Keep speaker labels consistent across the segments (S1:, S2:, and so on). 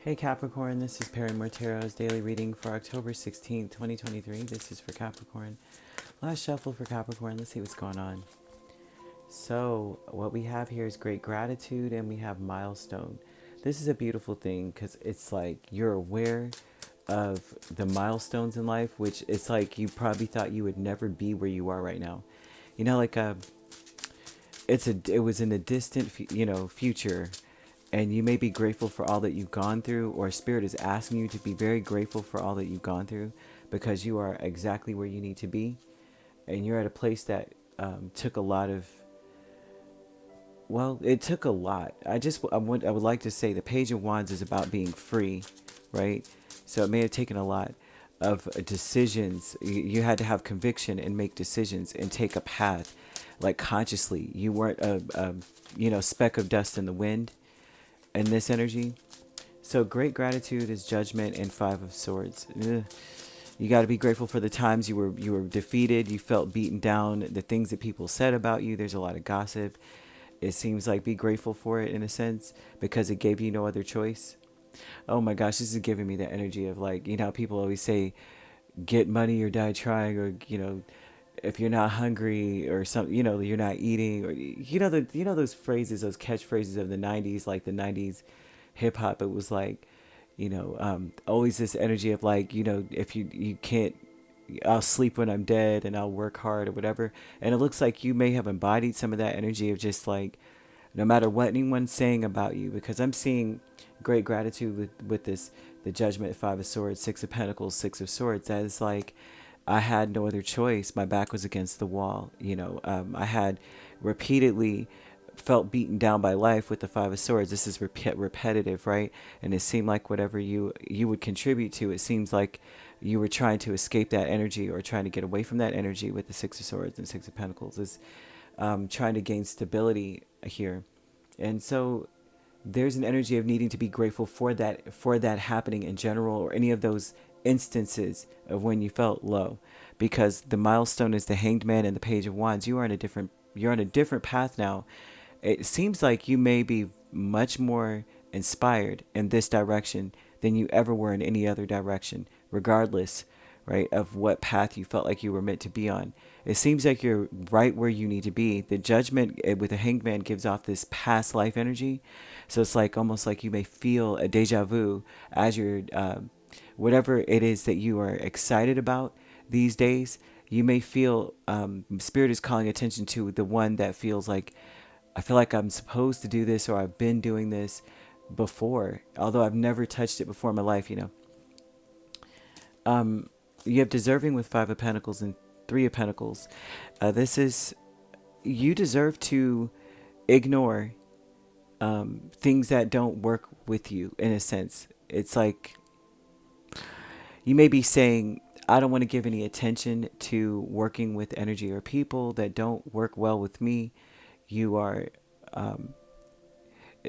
S1: Hey Capricorn, this is Perrymore Tarot's daily reading for October 16th, 2023. This is for Capricorn. Last shuffle for Capricorn. Let's see what's going on. So, what we have here is great gratitude and we have milestone. This is a beautiful thing because it's like you're aware of the milestones in life, which it's like you probably thought you would never be where you are right now. You know, like it was in the distant future, and you may be grateful for all that you've gone through, or spirit is asking you to be very grateful for all that you've gone through, because you are exactly where you need to be, and you're at a place that took a lot of, well, it took a lot. I would like to say the Page of Wands is about being free, right? So it may have taken a lot of decisions. You had to have conviction and make decisions and take a path, like consciously. You weren't a speck of dust in the wind in this energy. So great gratitude is Judgment and Five of Swords. Ugh. You got to be grateful for the times you were defeated, you felt beaten down, the things that people said about you. There's a lot of gossip. It seems like be grateful for it in a sense because it gave you no other choice. Oh my gosh, this is giving me the energy of, like, people always say get money or die trying, or if you're not hungry or something, you're not eating, or those phrases, those catchphrases of the 90s, like the 90s hip hop. It was like, always this energy of, like, if you can't, I'll sleep when I'm dead and I'll work hard or whatever. And it looks like you may have embodied some of that energy of just like, no matter what anyone's saying about you, because I'm seeing great gratitude with this, the Judgment, Five of Swords, Six of Pentacles, Six of Swords. That is like, I had no other choice. My back was against the wall. I had repeatedly felt beaten down by life with the Five of Swords. This is repetitive, right? And it seemed like whatever you would contribute to, it seems like you were trying to escape that energy or trying to get away from that energy with the Six of Swords and Six of Pentacles. Is trying to gain stability here. And so there's an energy of needing to be grateful for that happening in general, or any of those instances of when you felt low, because the milestone is the Hanged Man and the Page of Wands. You're on a different path now. It seems like you may be much more inspired in this direction than you ever were in any other direction, regardless, right, of what path you felt like you were meant to be on. It seems like you're right where you need to be. The Judgment with the Hanged Man gives off this past life energy. So it's like almost like you may feel a deja vu as you're, whatever it is that you are excited about these days. You may feel, Spirit is calling attention to the one that feels like, I feel like I'm supposed to do this, or I've been doing this before, although I've never touched it before in my life. You have Deserving with Five of Pentacles and Three of Pentacles. This is, you deserve to ignore things that don't work with you, in a sense. It's like you may be saying, I don't want to give any attention to working with energy or people that don't work well with me. You are,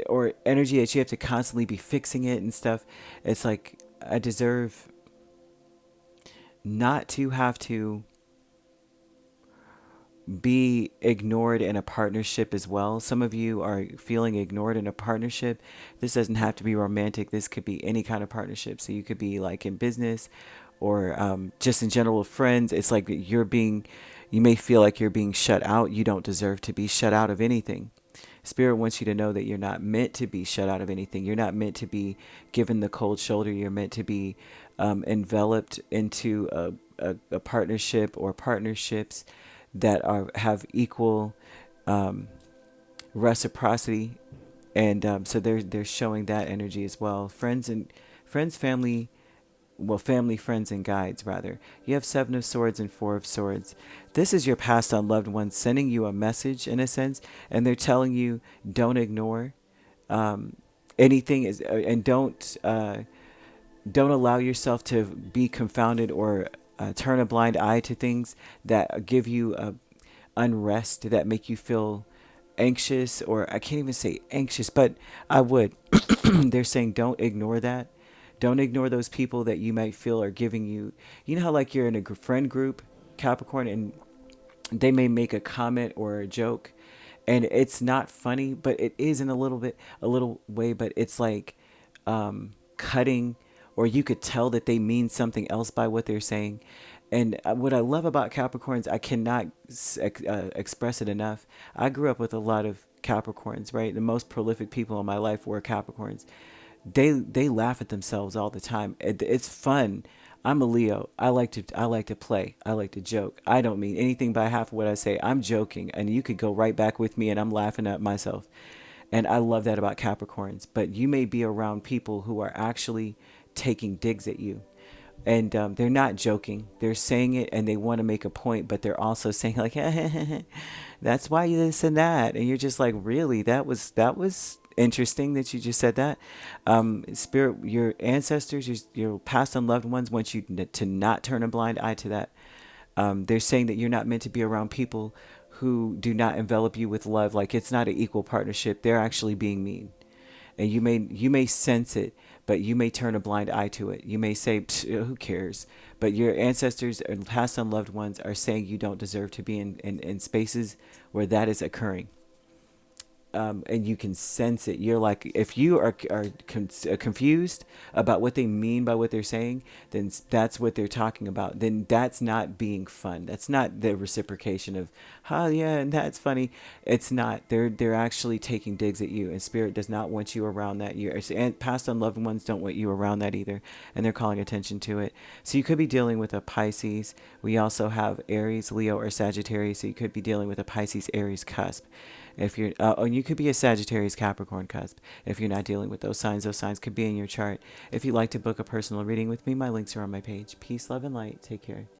S1: or energy that you have to constantly be fixing it and stuff. It's like, I deserve not to have to be ignored in a partnership as well. Some of you are feeling ignored in a partnership. This doesn't have to be romantic. This could be any kind of partnership. So you could be like in business, or just in general with friends. It's like you may feel like you're being shut out. You don't deserve to be shut out of anything. Spirit wants you to know that you're not meant to be shut out of anything. You're not meant to be given the cold shoulder. You're meant to be enveloped into a partnership or partnerships that have equal reciprocity, and so they're showing that energy as well. Friends, family, well, family, friends, and guides, rather. You have Seven of Swords and Four of Swords. This is your passed on loved ones sending you a message, in a sense, and they're telling you, don't ignore anything, and don't allow yourself to be confounded, or turn a blind eye to things that give you unrest, that make you feel anxious, or I can't even say anxious, but I would. They're saying don't ignore that. Don't ignore those people that you might feel are giving you, how like you're in a friend group, Capricorn, and they may make a comment or a joke, and it's not funny, but it is in a little way, but it's like cutting, or you could tell that they mean something else by what they're saying. And what I love about Capricorns, I cannot express it enough. I grew up with a lot of Capricorns, right? The most prolific people in my life were Capricorns. They laugh at themselves all the time. It's fun. I'm a Leo. I like to play. I like to joke. I don't mean anything by half of what I say. I'm joking, and you could go right back with me, and I'm laughing at myself. And I love that about Capricorns. But you may be around people who are actually taking digs at you, and they're not joking. They're saying it, and they want to make a point, but they're also saying like, "That's why you this and that," and you're just like, "Really? That was interesting that you just said that." Spirit, your ancestors, your past and loved ones want you to not turn a blind eye to that. They're saying that you're not meant to be around people who do not envelop you with love. Like it's not an equal partnership. They're actually being mean, and you may sense it, but you may turn a blind eye to it. You may say, "Who cares?" But your ancestors and past and loved ones are saying you don't deserve to be in spaces where that is occurring. And you can sense it. You're like, if you are confused about what they mean by what they're saying, then that's what they're talking about. Then that's not being fun. That's not the reciprocation of, "Oh yeah, and that's funny." It's not. They're actually taking digs at you, and spirit does not want you around that. And past unloved ones don't want you around that either, and they're calling attention to it. So you could be dealing with a Pisces. We also have Aries, Leo, or Sagittarius. So you could be dealing with a Pisces Aries cusp. If you're, and you could be a Sagittarius Capricorn cusp. If you're not dealing with those signs could be in your chart. If you'd like to book a personal reading with me, my links are on my page. Peace, love, and light. Take care.